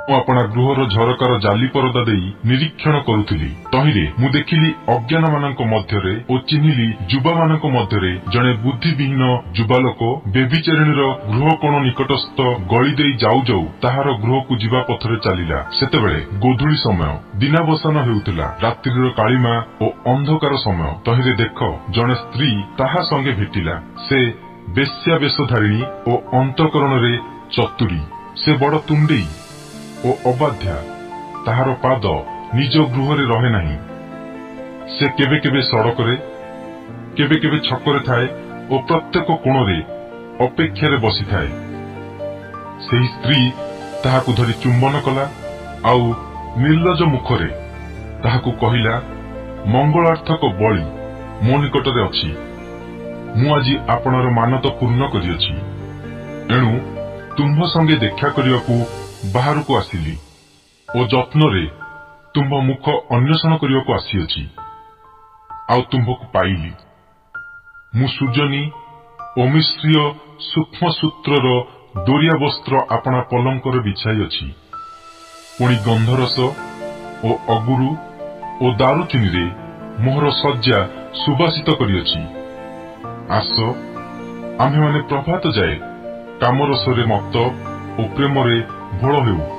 अपना गृहर झरकार जाली परदा देई निरीक्षण करुथिली। तहिरे मु देखिली अज्ञान मानक मध्यरे ओ चिन्हिली युवा मानक मध्यरे जणे बुद्धिविहीन युवा लोक बेबिचारिणीर गृह कोण निकटस्थ गली देई जाऊ जाऊ ताहार गृह को जीवा पथरे चलिला। सेतेबेले गोधूली समय दिनावसान हेउथिला, रात्रिर कालीमा ओ अंधकार समय। तहिरे देख जणे स्त्री ताहा संगे भेटिला। से बेश्या वेशधारिणी ओ अंतकरणरे चतुरी। से बड़ तुंडी ओ अबाध्या। ताहार पाद निज गृहरे रहे नहीं। से केबे केबे सड़करे केबे केबे छकरे थाए ओ प्रत्येक कोणरे अपेक्षारे बसी थाए। सेही स्त्री ताहाकु धरी चुंबन कला आउ निर्लज मुखरे ताहाकु कहिला, मंगलार्थक बळी मो निकटरे अछि। मु आजि आपणर मानत पूर्ण करिअछि। एणु तुम्भ संगे देखा करियाकु बाहरकु आसिली ओ जत्नरे तुम्भ मुख अन्वेषण करियाकु आसिअछि। आउ तुम्भकु पाइली। मु सुजनी ओ मिश्रीय सूक्ष्म सूत्रर दोरिया वस्त्र आपणा पलंकर बिछाई अछि। पुणी गंधरस ओ अगुरु ओ दारुचिनी रे मोहर सज्जा सुबासित करिअछि। आस आम्भे माने प्रभात जाए कामरसरे मत ओ प्रेमरे भोळ हेउ।